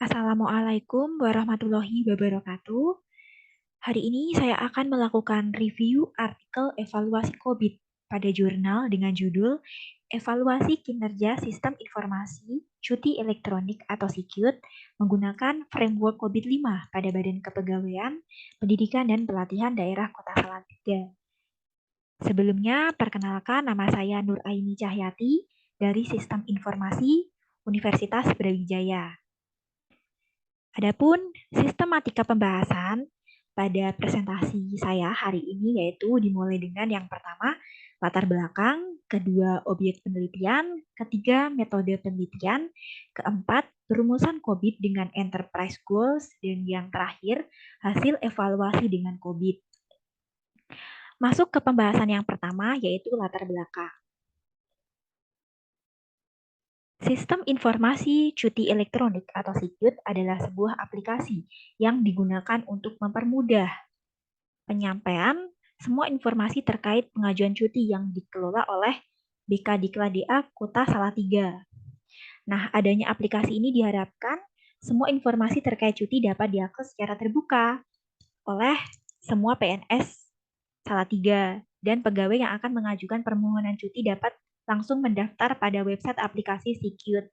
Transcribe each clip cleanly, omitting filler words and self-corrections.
Assalamualaikum warahmatullahi wabarakatuh. Hari ini saya akan melakukan review artikel evaluasi COVID pada jurnal dengan judul Evaluasi Kinerja Sistem Informasi Cuti Elektronik atau SIKYUT menggunakan Framework COVID-5 pada Badan Kepegawaian, Pendidikan dan Pelatihan Daerah Kota Salatiga. Sebelumnya, perkenalkan nama saya Nur Aini Cahyati dari Sistem Informasi Universitas Brawijaya. Adapun sistematika pembahasan pada presentasi saya hari ini yaitu dimulai dengan yang pertama, latar belakang, kedua, objek penelitian, ketiga, metode penelitian, keempat, perumusan COVID dengan enterprise goals, dan yang terakhir, hasil evaluasi dengan COVID. Masuk ke pembahasan yang pertama yaitu latar belakang. Sistem Informasi Cuti Elektronik atau SIKYUT adalah sebuah aplikasi yang digunakan untuk mempermudah penyampaian semua informasi terkait pengajuan cuti yang dikelola oleh BK-Diklat.DA Kota Salatiga. Nah, adanya aplikasi ini diharapkan semua informasi terkait cuti dapat diakses secara terbuka oleh semua PNS Salatiga dan pegawai yang akan mengajukan permohonan cuti dapat langsung mendaftar pada website aplikasi SIKYUT.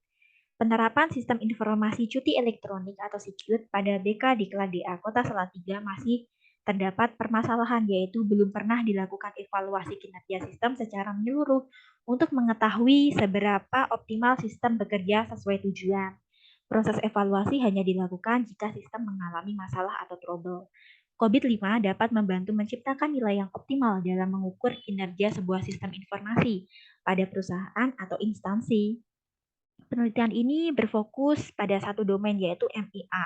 Penerapan sistem informasi cuti elektronik atau SIKYUT pada BK-Diklat.DA Kota Salatiga masih terdapat permasalahan yaitu belum pernah dilakukan evaluasi kinerja sistem secara menyeluruh untuk mengetahui seberapa optimal sistem bekerja sesuai tujuan. Proses evaluasi hanya dilakukan jika sistem mengalami masalah atau trouble. COVID-5 dapat membantu menciptakan nilai yang optimal dalam mengukur kinerja sebuah sistem informasi pada perusahaan atau instansi. Penelitian ini berfokus pada satu domain yaitu MIA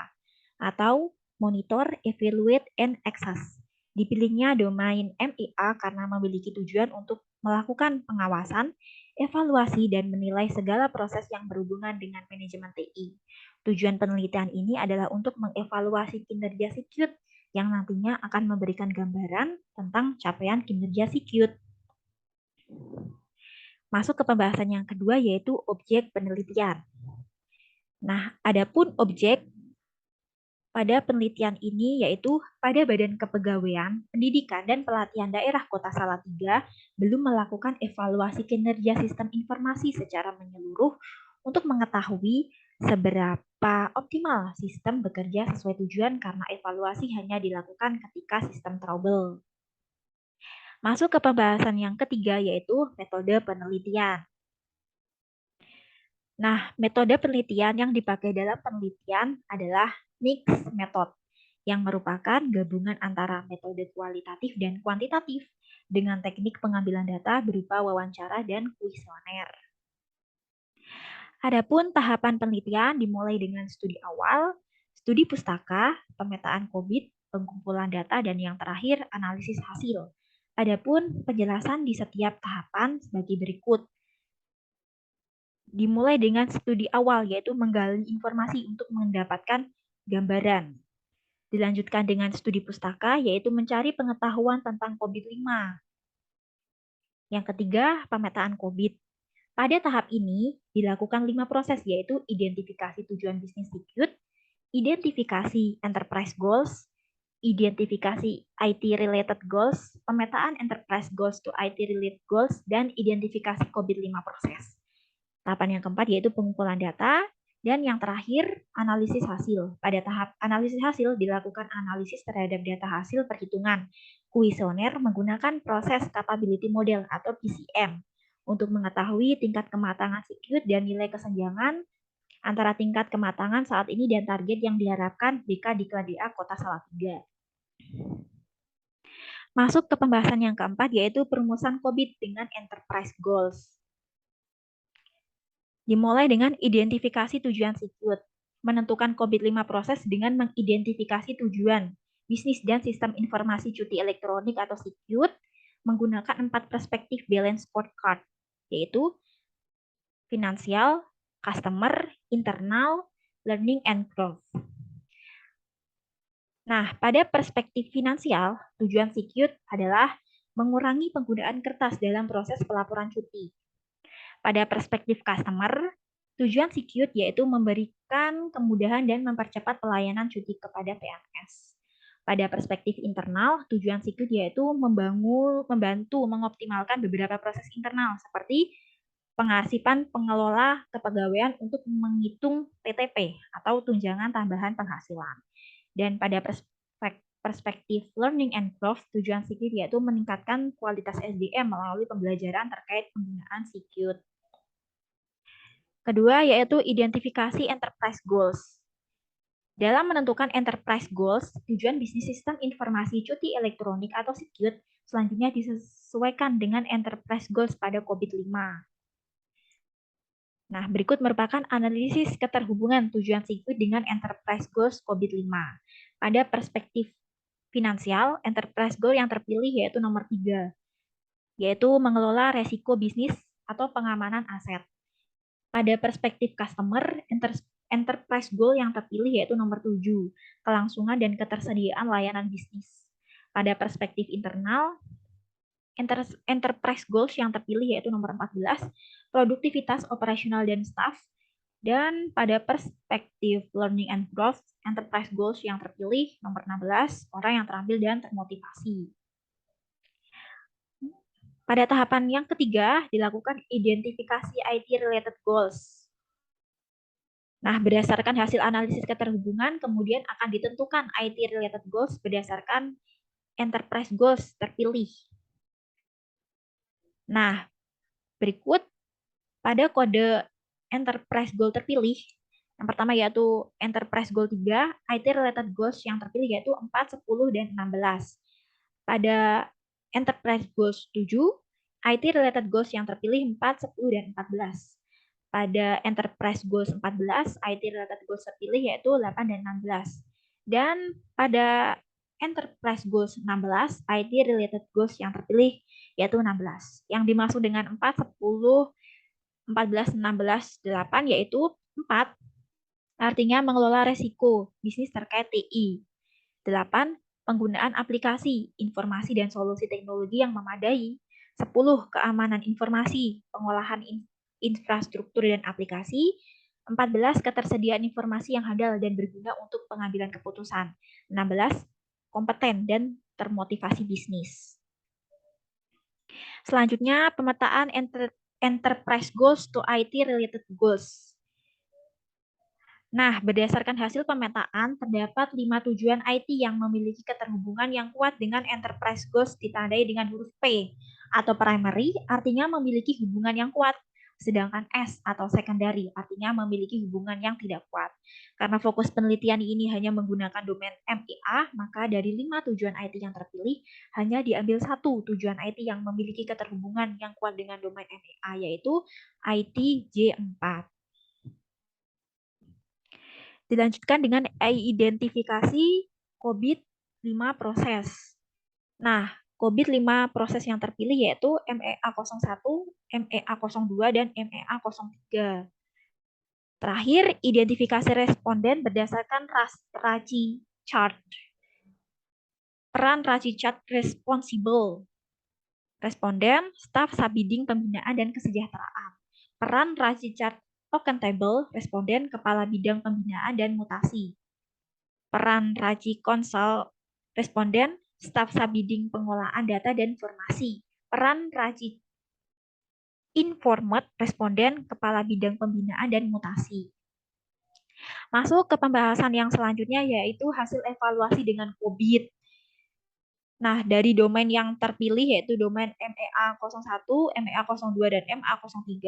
atau Monitor, Evaluate, and Access. Dipilihnya domain MIA karena memiliki tujuan untuk melakukan pengawasan, evaluasi, dan menilai segala proses yang berhubungan dengan manajemen TI. Tujuan penelitian ini adalah untuk mengevaluasi kinerja SIKYUT yang nantinya akan memberikan gambaran tentang capaian kinerja SIKYUT. Masuk ke pembahasan yang kedua yaitu objek penelitian. Nah, adapun objek pada penelitian ini yaitu pada Badan Kepegawaian, Pendidikan dan Pelatihan Daerah Kota Salatiga belum melakukan evaluasi kinerja sistem informasi secara menyeluruh untuk mengetahui seberapa optimal sistem bekerja sesuai tujuan karena evaluasi hanya dilakukan ketika sistem trouble. Masuk ke pembahasan yang ketiga yaitu metode penelitian. Nah, metode penelitian yang dipakai dalam penelitian adalah mixed method, yang merupakan gabungan antara metode kualitatif dan kuantitatif dengan teknik pengambilan data berupa wawancara dan kuesioner. Adapun tahapan penelitian dimulai dengan studi awal, studi pustaka, pemetaan COVID, pengumpulan data, dan yang terakhir analisis hasil. Adapun penjelasan di setiap tahapan sebagai berikut. Dimulai dengan studi awal, yaitu menggali informasi untuk mendapatkan gambaran. Dilanjutkan dengan studi pustaka, yaitu mencari pengetahuan tentang COVID-5. Yang ketiga, pemetaan COVID. Pada tahap ini, dilakukan 5 proses, yaitu identifikasi tujuan bisnis SIKYUT, identifikasi enterprise goals, identifikasi IT-related goals, pemetaan enterprise goals to IT-related goals, dan identifikasi COVID-5 proses. Tahapan yang keempat yaitu pengumpulan data, dan yang terakhir analisis hasil. Pada tahap analisis hasil dilakukan analisis terhadap data hasil perhitungan kuesioner menggunakan proses capability model atau PCM untuk mengetahui tingkat kematangan SIKYUT dan nilai kesenjangan antara tingkat kematangan saat ini dan target yang diharapkan BK-Diklat.DA Kota Salatiga. Masuk ke pembahasan yang keempat yaitu perumusan COVID dengan enterprise goals. Dimulai dengan identifikasi tujuan SIKYUT, menentukan COVID-5 proses dengan mengidentifikasi tujuan bisnis dan sistem informasi cuti elektronik atau SIKYUT menggunakan 4 perspektif balance scorecard, yaitu finansial, customer, internal, learning, and growth. Nah, pada perspektif finansial, tujuan SIKYUT adalah mengurangi penggunaan kertas dalam proses pelaporan cuti. Pada perspektif customer, Tujuan Secute yaitu memberikan kemudahan dan mempercepat pelayanan cuti kepada PNS. Pada perspektif internal, tujuan Secute yaitu membantu mengoptimalkan beberapa proses internal seperti pengarsipan pengelola kepegawaian untuk menghitung TTP atau tunjangan tambahan penghasilan. Dan pada perspektif learning and growth, tujuan Secute yaitu meningkatkan kualitas SDM melalui pembelajaran terkait penggunaan Secute. Kedua yaitu identifikasi enterprise goals. Dalam menentukan enterprise goals, tujuan bisnis sistem informasi cuti elektronik atau Secute selanjutnya disesuaikan dengan enterprise goals pada COVID-5. Nah, berikut merupakan analisis keterhubungan tujuan Secute dengan enterprise goals COVID-5. Pada perspektif finansial, enterprise goal yang terpilih yaitu nomor 3, yaitu mengelola resiko bisnis atau pengamanan aset. Pada perspektif customer, enterprise goal yang terpilih yaitu nomor 7, kelangsungan dan ketersediaan layanan bisnis. Pada perspektif internal, enterprise goals yang terpilih yaitu nomor 14, produktivitas operasional dan staff. Dan pada perspektif learning and growth, enterprise goals yang terpilih nomor 16, orang yang terampil dan termotivasi. Pada tahapan yang ketiga, dilakukan identifikasi IT-related goals. Nah, berdasarkan hasil analisis keterhubungan, kemudian akan ditentukan IT-related goals berdasarkan enterprise goals terpilih. Nah, berikut pada kode enterprise goal terpilih, yang pertama yaitu enterprise goal 3, IT-related goals yang terpilih yaitu 4, 10, dan 16. Pada enterprise goals 7, IT-related goals yang terpilih 4, 10, dan 14. Pada enterprise goals 14, IT-related goals terpilih yaitu 8 dan 16. Dan pada enterprise goals 16, IT-related goals yang terpilih yaitu 16. Yang dimaksud dengan 4, 10, 14, 16, 8 yaitu 4 artinya mengelola resiko bisnis terkait TI. 8. Penggunaan aplikasi, informasi, dan solusi teknologi yang memadai. 10. Keamanan informasi, pengolahan infrastruktur dan aplikasi. 14. Ketersediaan informasi yang handal dan berguna untuk pengambilan keputusan. 16. Kompeten dan termotivasi bisnis. Selanjutnya, pemetaan enterprise goals to IT-related goals. Nah, berdasarkan hasil pemetaan, terdapat 5 tujuan IT yang memiliki keterhubungan yang kuat dengan enterprise goals ditandai dengan huruf P atau primary, artinya memiliki hubungan yang kuat, sedangkan S atau secondary, artinya memiliki hubungan yang tidak kuat. Karena fokus penelitian ini hanya menggunakan domain MEA, maka dari 5 tujuan IT yang terpilih, hanya diambil 1 tujuan IT yang memiliki keterhubungan yang kuat dengan domain MEA, yaitu IT J4. Dilanjutkan dengan identifikasi COVID-5 proses. Nah, COVID-5 proses yang terpilih yaitu MEA01, MEA02, dan MEA03. Terakhir, identifikasi responden berdasarkan RACI chart. Peran RACI chart responsible. Responden, staf subbidding pembinaan dan kesejahteraan. Peran RACI chart accountable, responden, kepala bidang pembinaan dan mutasi. Peran RACI konsul, responden, staf subbidding pengolahan data dan informasi. Peran RACI informed, responden, kepala bidang pembinaan dan mutasi. Masuk ke pembahasan yang selanjutnya yaitu hasil evaluasi dengan COVID. Nah, dari domain yang terpilih yaitu domain MEA01, MEA02, dan MA03,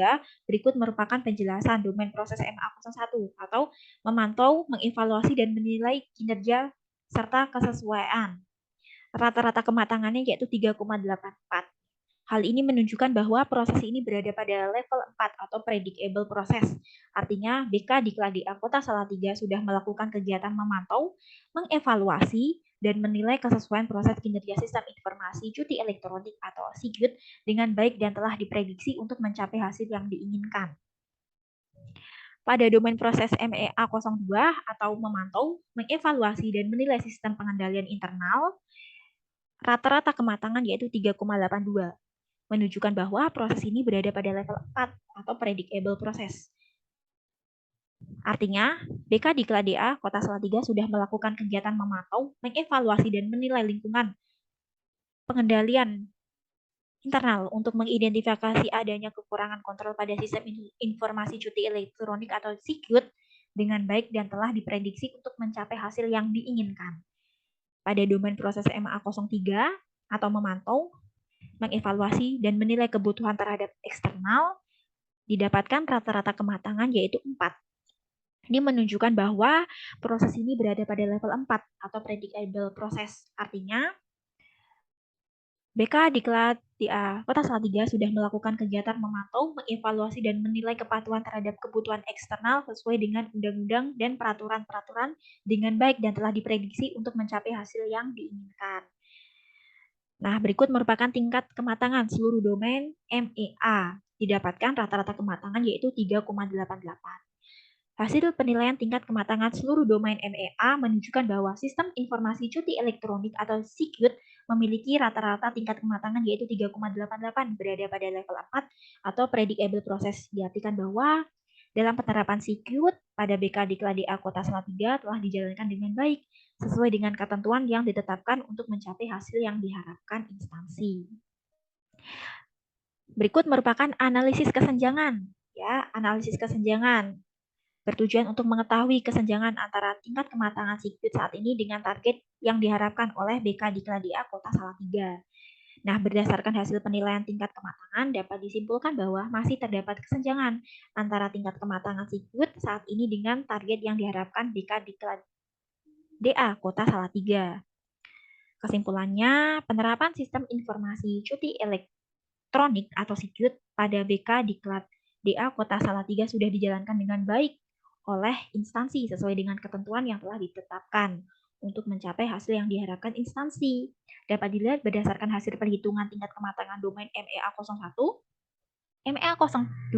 berikut merupakan penjelasan domain proses MA01 atau memantau, mengevaluasi, dan menilai kinerja serta kesesuaian. Rata-rata kematangannya yaitu 3,84. Hal ini menunjukkan bahwa proses ini berada pada level 4 atau predictable proses. Artinya, BK Diklat DA Kota Salatiga sudah melakukan kegiatan memantau, mengevaluasi, dan menilai kesesuaian proses kinerja sistem informasi cuti elektronik atau SIGUT dengan baik dan telah diprediksi untuk mencapai hasil yang diinginkan. Pada domain proses MEA02 atau memantau, mengevaluasi, dan menilai sistem pengendalian internal, rata-rata kematangan yaitu 3,82. Menunjukkan bahwa proses ini berada pada level 4 atau predictable proses. Artinya, BK Diklat DA Kota Salatiga sudah melakukan kegiatan memantau, mengevaluasi, dan menilai lingkungan pengendalian internal untuk mengidentifikasi adanya kekurangan kontrol pada sistem informasi cuti elektronik atau SIKYUT dengan baik dan telah diprediksi untuk mencapai hasil yang diinginkan. Pada domain proses MA03 atau memantau, mengevaluasi, dan menilai kebutuhan terhadap eksternal, didapatkan rata-rata kematangan yaitu 4. Ini menunjukkan bahwa proses ini berada pada level 4 atau predictable proses. Artinya, BK Diklat DA Kota Salatiga sudah melakukan kegiatan memantau, mengevaluasi, dan menilai kepatuhan terhadap kebutuhan eksternal sesuai dengan undang-undang dan peraturan-peraturan dengan baik dan telah diprediksi untuk mencapai hasil yang diinginkan. Nah, berikut merupakan tingkat kematangan seluruh domain MEA. Didapatkan rata-rata kematangan yaitu 3,88. Hasil penilaian tingkat kematangan seluruh domain MEA menunjukkan bahwa sistem informasi cuti elektronik atau SIKYUT memiliki rata-rata tingkat kematangan yaitu 3,88 berada pada level 4 atau predictable proses. Diartikan bahwa dalam penerapan SIKYUT pada BK Diklat DA Kota Salatiga telah dijalankan dengan baik sesuai dengan ketentuan yang ditetapkan untuk mencapai hasil yang diharapkan instansi. Berikut merupakan analisis kesenjangan. Ya, analisis kesenjangan bertujuan untuk mengetahui kesenjangan antara tingkat kematangan SIKYUT saat ini dengan target yang diharapkan oleh BK Diklat DA Kota Salatiga. Nah, berdasarkan hasil penilaian tingkat kematangan, dapat disimpulkan bahwa masih terdapat kesenjangan antara tingkat kematangan SIKYUT saat ini dengan target yang diharapkan BK Diklat DA Kota Salatiga. Kesimpulannya, penerapan sistem informasi cuti elektronik atau SIKYUT pada BK Diklat DA Kota Salatiga sudah dijalankan dengan baik oleh instansi sesuai dengan ketentuan yang telah ditetapkan untuk mencapai hasil yang diharapkan instansi. Dapat dilihat berdasarkan hasil perhitungan tingkat kematangan domain MEA01, MEA02,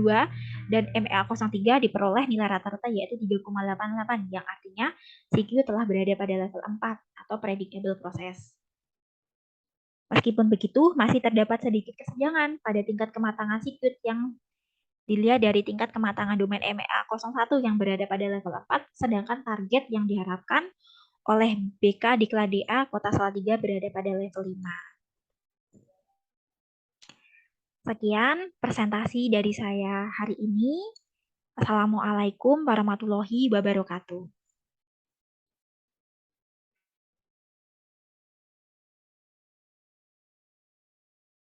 dan MEA03 diperoleh nilai rata-rata yaitu 3,88 yang artinya SIKYUT telah berada pada level 4 atau predictable proses. Meskipun begitu, masih terdapat sedikit kesenjangan pada tingkat kematangan SIKYUT yang dilihat dari tingkat kematangan domain MEA01 yang berada pada level 4, sedangkan target yang diharapkan oleh BK Diklat DA Kota Salatiga berada pada level 5. Sekian presentasi dari saya hari ini. Assalamualaikum warahmatullahi wabarakatuh.